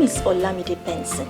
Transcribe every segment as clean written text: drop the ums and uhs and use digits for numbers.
is Olamide Benson.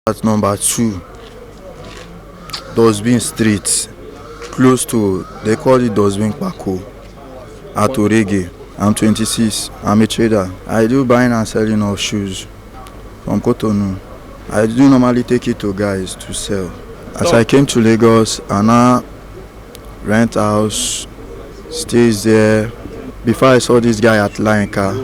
At number 2, Dustbin Street, close to, they call it Dustbin Pako, at Orege. I'm 26. I'm a trader. I do buying and selling of shoes from Cotonou. I do normally take it to guys to sell. As I came to Lagos, I now rent house, stays there. Before I saw this guy at Lainka,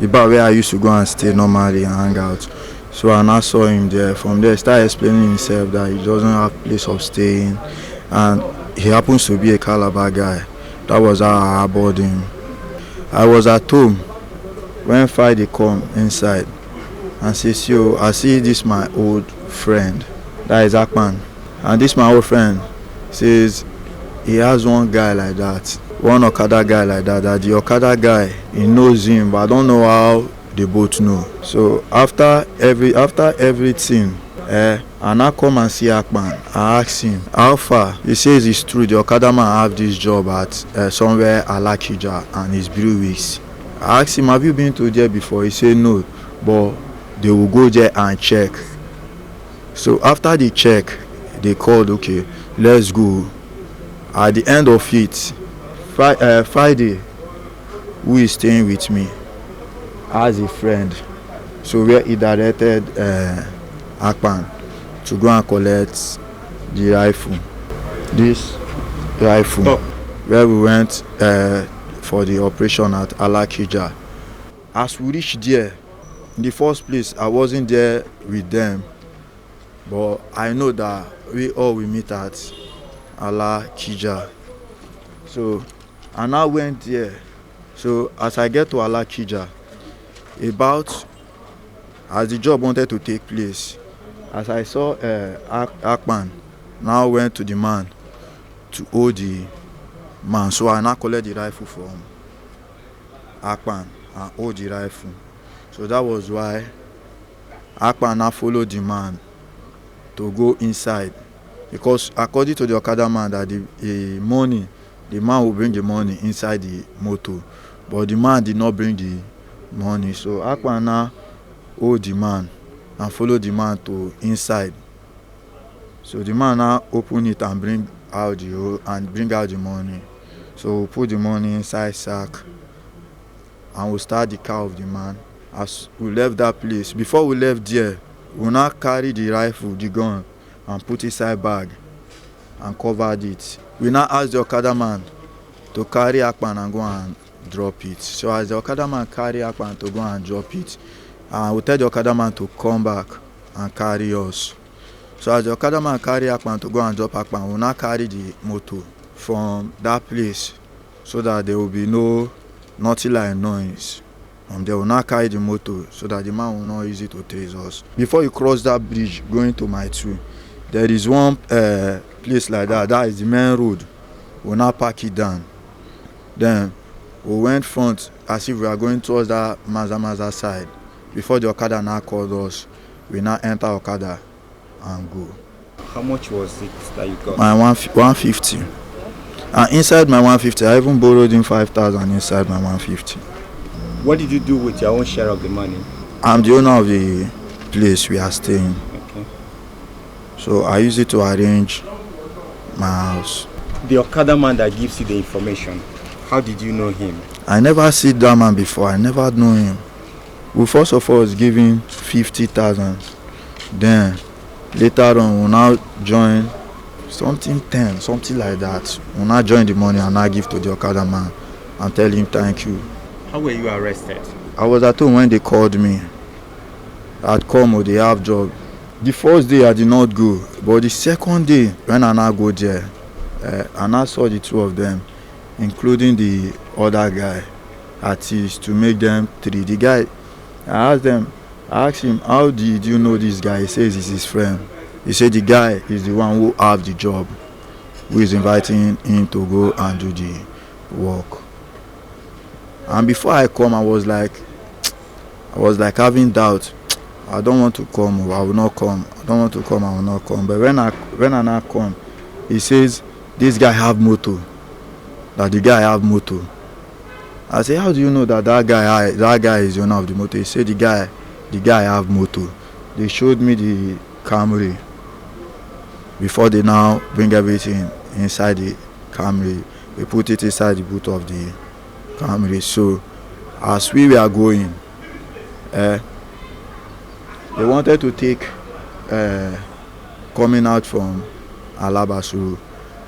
the bar where I used to go and stay normally and hang out. So I now saw him there. From there, he started explaining himself that he doesn't have place of staying, and he happens to be a Calabar guy. That was how I harbored him. I was at home when Friday come inside and says, "Yo, I see this my old friend, that is Akpan." And this my old friend says he has one guy like that, one Okada guy like that, that the Okada guy, he knows him, but I don't know how they both know. So after everything, I now come and see Akpan. I ask him how far. He says it's true, the Okada man have this job at somewhere Alakija and it's Brew Weeks. I asked him, have you been to there before? He said no, but they will go there and check. So after the check, they called, okay, let's go. At the end of it, Friday, who is staying with me as a friend, so where he directed Akpan to go and collect the rifle, this rifle, where we went for the operation at Alakija. As we reached there, in the first place, I wasn't there with them, but I know that we all will meet at Ala Kija. So I now went there. So as I get to Ala Kija, about as the job wanted to take place, as I saw Akpan now went to the man to hold the man. So I now collect the rifle from Akpan and hold the rifle. So that was why Akpan now followed the man to go inside. Because according to the Okada man, that the money, the man will bring the money inside the motor. But the man did not bring the money. So Akpan now hold the man and follow the man to inside. So the man now open it and bring out the money. So we put the money inside sack and we start the car of the man. As we left that place, before we left there, we now carry the rifle, the gun, and put inside bag and covered it. We now ask the Okada man to carry Akpan and go and drop it. So as the Okada man carry Akpan to go and drop it, and we tell the Okada man to come back and carry us. So as the Okada man carry Akpan to go and drop Akpan, we now carry the motor from that place so that there will be nothing like noise. They will now carry the motor so that the man will not easy to trace us. Before you cross that bridge going to my two, there is one place like that. That is the main road. We now park it down. Then we went front as if we are going towards that Maza side. Before the Okada now called us, we now enter Okada and go. How much was it that you got? My 150. And inside my 150, I even borrowed him 5,000 inside my 150. What did you do with your own share of the money? I'm the owner of the place we are staying. Okay. So I use it to arrange my house. The Okada man that gives you the information, how did you know him? I never see that man before. I never know him. We first of all was giving 50,000. Then later on we now join something like that. We now join the money and now give to the Okada man and tell him thank you. How were you arrested? I was at home when they called me. I'd come or they have job. The first day I did not go, but the second day when I now go there, I now saw the two of them, including the other guy, artist, to make them three. The guy, I asked him, how did you know this guy? He says it's his friend. He said the guy is the one who have the job, who is inviting him to go and do the work. And before I come, I was like having doubt. I don't want to come, or I will not come. I don't want to come, I will not come. But when I now come, he says this guy have motor. That the guy have motor. I say, how do you know that guy is the owner of the motor? He said the guy have motor. They showed me the Camry before they now bring everything inside the Camry. They put it inside the boot of the Camry. So as we were going, they wanted to take coming out from Alabasu.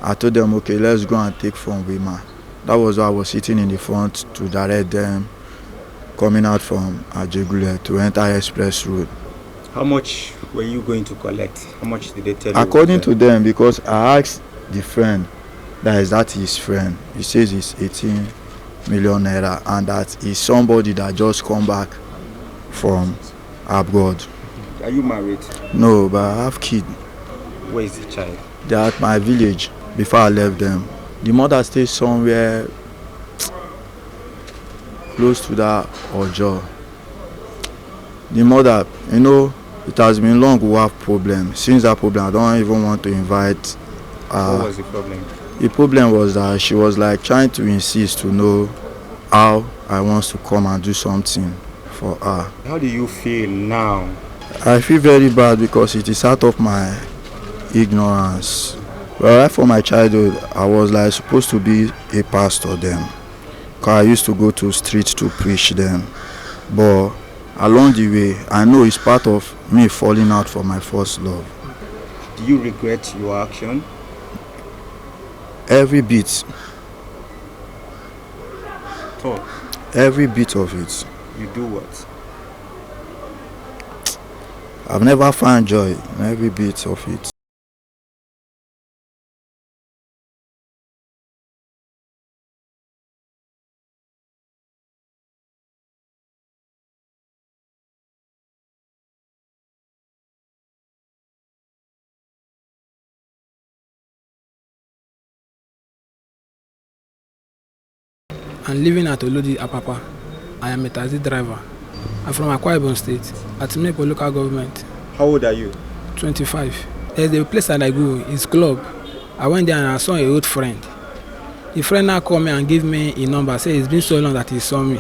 I told them, okay, let's go and take from Wima. That was why I was sitting in the front to direct them coming out from Ajegule to enter Express Road. How much were you going to collect? How much did they tell you? According to them, because I asked the friend, that his friend. He says it's 18 million naira and that is somebody that just come back from abroad. Are you married? No, but I have kids. Where is the child? They are at my village before I left them. The mother stays somewhere close to that Ojo. The mother, it has been long we have problem. Since that problem, I don't even want to invite her. What was the problem? The problem was that she was like trying to insist to know how I want to come and do something for her. How do you feel now? I feel very bad because it is out of my ignorance. Well, right from my childhood, I was like supposed to be a pastor then. Because I used to go to streets to preach them. But along the way, I know it's part of me falling out for my first love. Do you regret your action? Every bit. Talk. Every bit of it. You do what? I've never found joy in every bit of it. I'm living at Olodi Apapa. I am a taxi driver. I'm from Kwara State, at Mepo local government. How old are you? 25. There's a place that I go, it's club. I went there and I saw an old friend. The friend now called me and gave me a number, say it's been so long that he saw me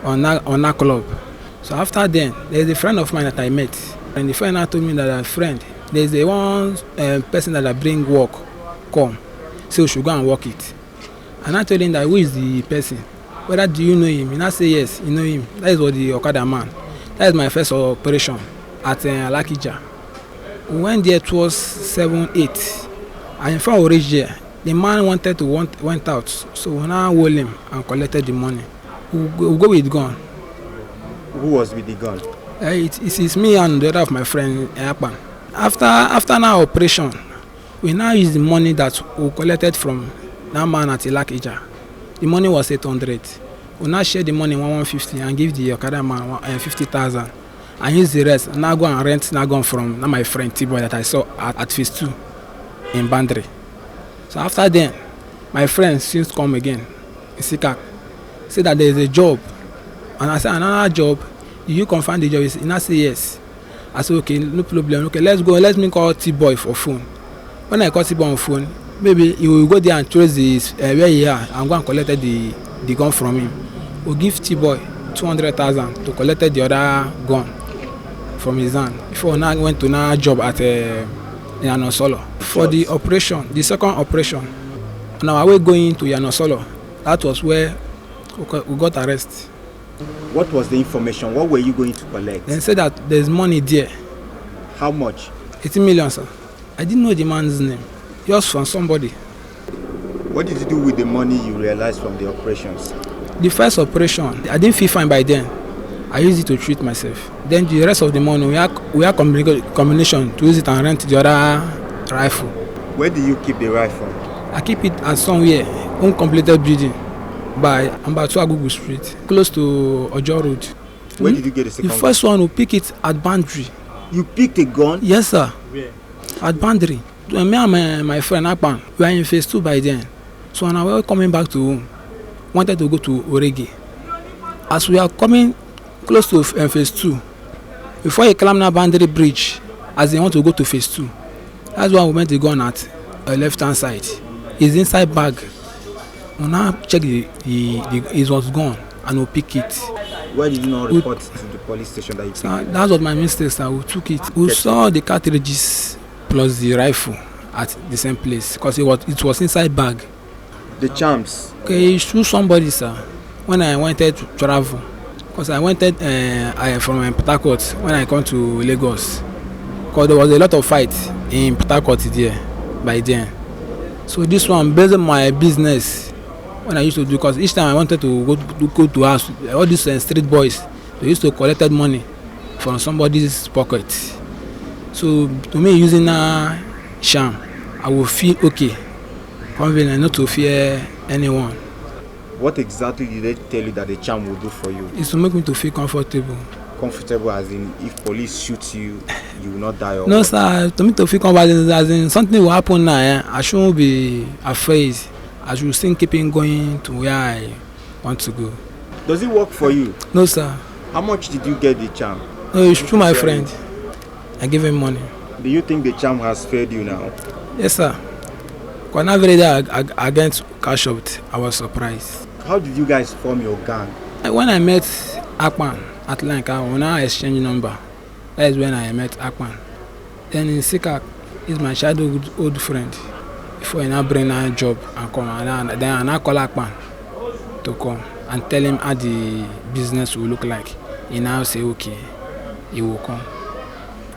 on that club. So after then, there's a friend of mine that I met. And the friend now told me that a friend, there's a one person that I bring work, come. So we should go and work it. And I told him that who is the person? Whether do you know him? He now say yes, you know him. That is what the Okada man. That is my first operation at Alakija. We went there, it was 7, 8. And before we reached there, the man went out. So we now hold him and collected the money. We go with gun. Who was with the gun? It is me and the other of my friend Apan. After our operation, we now use the money that we collected from that man at Alakija. The money was 800. We now share the money 150 and give the Okada man 50,000. And use the rest. Now go and rent now gun from my friend T-Boy that I saw at phase 2 in Bandre. So after then, my friend since come again in Sikak. Say that there is a job. And I said, another job, you confirm the job? He now say yes. I said, okay, no problem. Okay, let's go. Let me call T-Boy for phone. When I call T-Boy on phone, maybe he will go there and trace this where he are and go and collect the gun from him. We'll give T-Boy 200,000 to collect the other gun from his hand. Before now went to another job at Yanosolo. For the operation, the second operation, now we're going to Yanosolo. That was where we got arrested. What was the information? What were you going to collect? They said that there's money there. How much? 18 million, sir. I didn't know the man's name. Just from somebody. What did you do with the money you realized from the operations? The first operation, I didn't feel fine by then. I used it to treat myself. Then the rest of the money, we had combination to use it and rent the other rifle. Where do you keep the rifle? I keep it at somewhere, uncompleted building by Ambatu Agugu Street, close to Ojo Road. Where did you get the second The first one, we pick it at Boundary. You picked a gun? Yes, sir. Where? At Boundary. Me and my friend Akpan, we were in phase 2 by then. So when I was coming back to home, wanted to go to Oregi. As we are coming close to phase 2, before you climb that Boundary Bridge, as they want to go to phase 2, that's why we went to gun at left hand side. It's inside bag. We now check it was gone and we pick it. Why did you not report to the police station that you picked it? That was my mistake, sir. We took it. We saw the cartridges plus the rifle at the same place because it was inside bag. The charms? Okay, it's through somebody, sir. When I wanted to travel, because I wanted from Port Harcourt when I come to Lagos, because there was a lot of fight in Port Harcourt there by then. So this one based on my business when I used to do, because each time I wanted to go to house, all these street boys, they used to collect money from somebody's pocket. So to me, using a sham, I will feel okay, convenient, not to fear anyone. What exactly did they tell you that the charm will do for you? It's to make me to feel comfortable. Comfortable as in if police shoot you, you will not die? Or no, what? sir. To me to feel comfortable as in something will happen now. I shouldn't be afraid. I should still keep going to where I want to go. Does it work for you? No, sir. How much did you get the charm? No, it's through my friend. I give him money. Do you think the charm has failed you now? Yes, sir. When I very day against cash out, I was surprised. How did you guys form your gang? When I met Akpan at Lanka, when I exchanged number, that is when I met Akpan. Then in Sikak, he's my childhood old friend. Before I now bring a job and come, and then I call Akpan to come and tell him how the business will look like. He now say okay, he will come.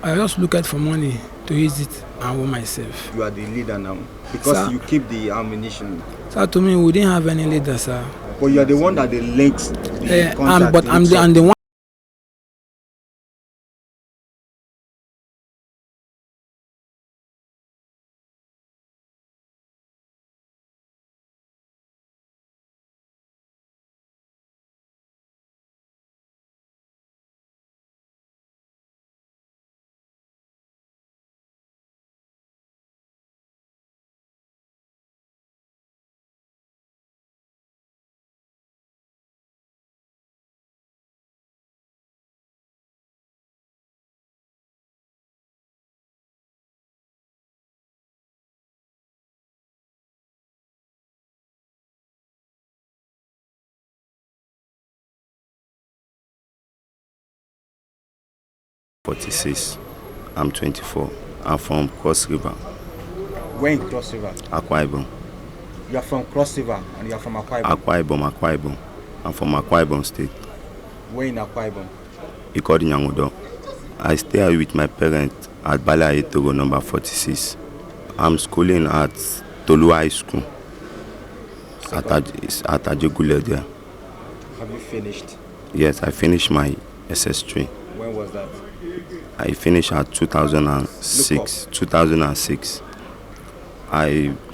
I just look at for money to use it and own myself. You are the leader now because sir, you keep the ammunition. So to me, we didn't have any leader, sir. But you are the one that the links. But I'm the one. 46. I'm 24. I'm from Cross River, Where in Cross River? Akwa Ibom. You are from Cross River and you are from Akwa Ibom. Akwa Ibom. I'm from Akwa Ibom State. Where in Akwa Ibom? Ikodi Nyangudo. I stay here with my parents at Bala Etogo number 46. I'm schooling at Tolu High School at Ajegule there. Have you finished? Yes, I finished my SS3. When was that? I finished at 2006. 2006.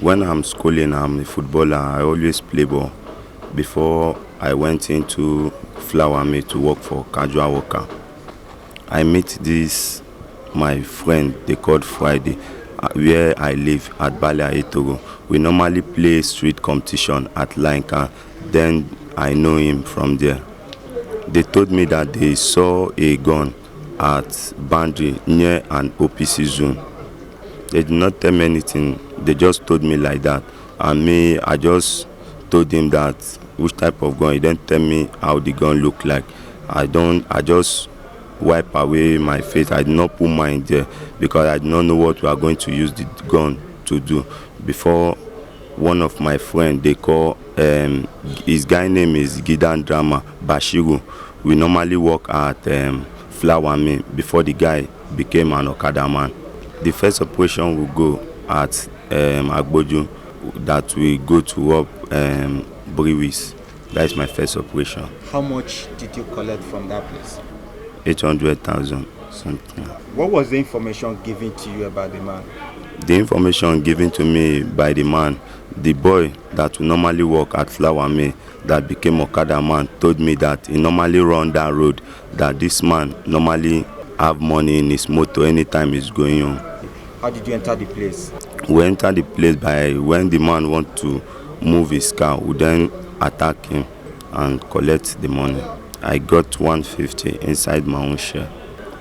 When I'm schooling, I'm a footballer. I always play ball. Before I went into flour mill to work for casual worker, I met my friend. They called Friday, where I live at Bala Etogo. We normally play street competition at Lanka. Then I know him from there. They told me that they saw a gun at boundary near an OPC zone. They did not tell me anything. They just told me like that. And me, I just told him that which type of gun. He didn't tell me how the gun looked like. I just wipe away my face. I did not put mine there because I did not know what we are going to use the gun to do. Before, one of my friends, they call his guy name is Gidan Drama Bashiru. We normally work at flour mill before the guy became an Okada man. The first operation will go at Agboju, that we go to rob breweries. That is my first operation. How much did you collect from that place? 800,000 something. What was the information given to you about the man? The information given to me by the man, the boy that will normally work at flour mill that became Okada man, told me that he normally run that road, that this man normally have money in his motor anytime he's going home. How did you enter the place? We enter the place by when the man want to move his car, we then attack him and collect the money. I got 150 inside my own share.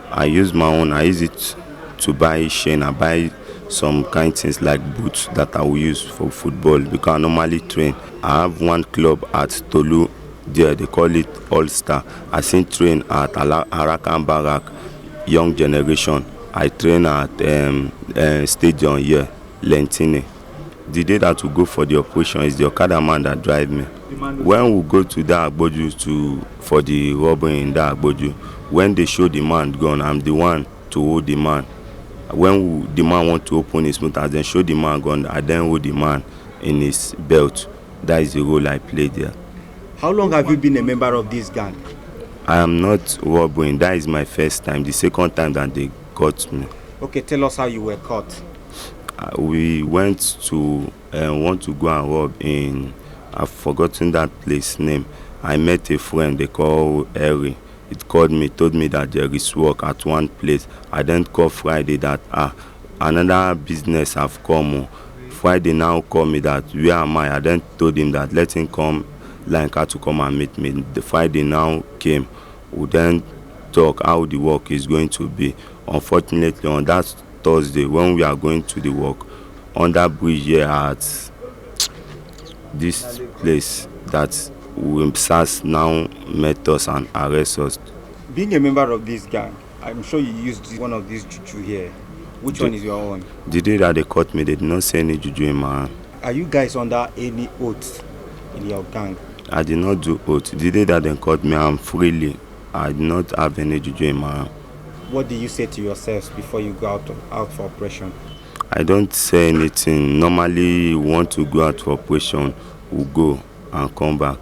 I use it to buy chain. I buy some kind things like boots that I will use for football because I normally train. I have one club at Tolu there, they call it All Star. I still train at Arakan Barak, young generation. I train at stadium here, Lentini. The day that we go for the operation is the Okada man that drive me. When we go to that Agboju for the robbery in that Agboju, when they show the man gun, I'm the one to hold the man. When the man want to open his mouth, I then show the man gun, I then hold the man in his belt. That is the role I played there. How long have you been a member of this gang? I am not robbing. That is my first time. The second time that they caught me. Okay, tell us how you were caught. We went to want to go and rob in, I've forgotten that place name. I met a friend they call Harry. It called me, told me that there is work at one place. I then called Friday that another business have come. Friday now called me that where am I? I then told him that let him come Lanka to come and meet me. The Friday now came. We then talk how the work is going to be. Unfortunately, on that Thursday, when we are going to the work, on that bridge here at this place that SARS now met us and arrest us. Being a member of this gang, I'm sure you used one of these juju here. Which one is your own? The day that they caught me, they did not say any juju in my hand. Are you guys under any oath in your gang? I did not do oath. The day that they caught me, I'm freely. I did not have any juju in my hand. What do you say to yourselves before you go out for operation? I don't say anything. Normally, want to go out for operation, we'll go and come back.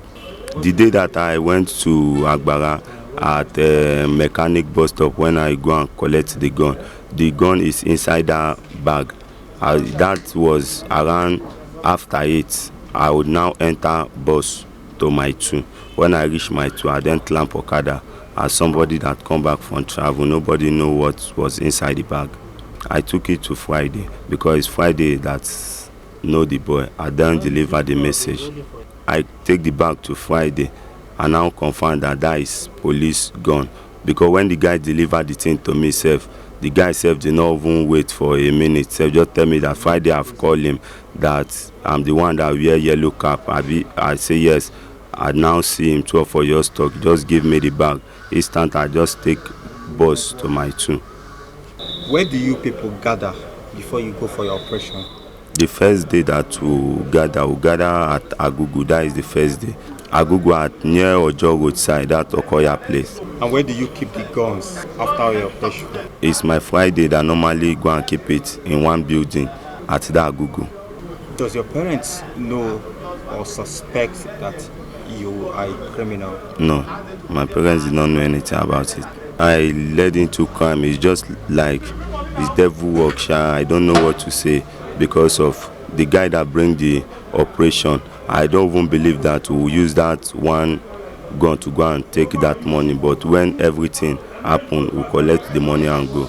The day that I went to Agbara at a mechanic bus stop, when I go and collect the gun is inside that bag. That was around after 8. I would now enter bus to my 2. When I reach my 2, I then clamp Okada. As somebody that come back from travel, nobody know what was inside the bag. I took it to Friday because it's Friday that know the boy. I then deliver the message. I take the bag to Friday and now confirm that is police gun. Because when the guy delivered the thing to me, the guy did not even wait for a minute. Just tell me that Friday I've called him that I'm the one that wear yellow cap. I say yes. I now see him 12 for your stock. Just give me the bag. Instant, I just take bus to my 2. Where do you people gather before you go for your operation? The first day that we gather at Agboju. That is the first day. Agboju at near Ojo roadside, that Okoya place. And where do you keep the guns after your operation? It's my Friday that normally go and keep it in one building at that Agboju. Does your parents know or suspect that you are a criminal? No, my parents did not know anything about it. I led into crime. It's just like it's devil work. I don't know what to say because of the guy that bring the operation. I don't even believe that we'll use that one gun to go and take that money. But when everything happen, we'll collect the money and go.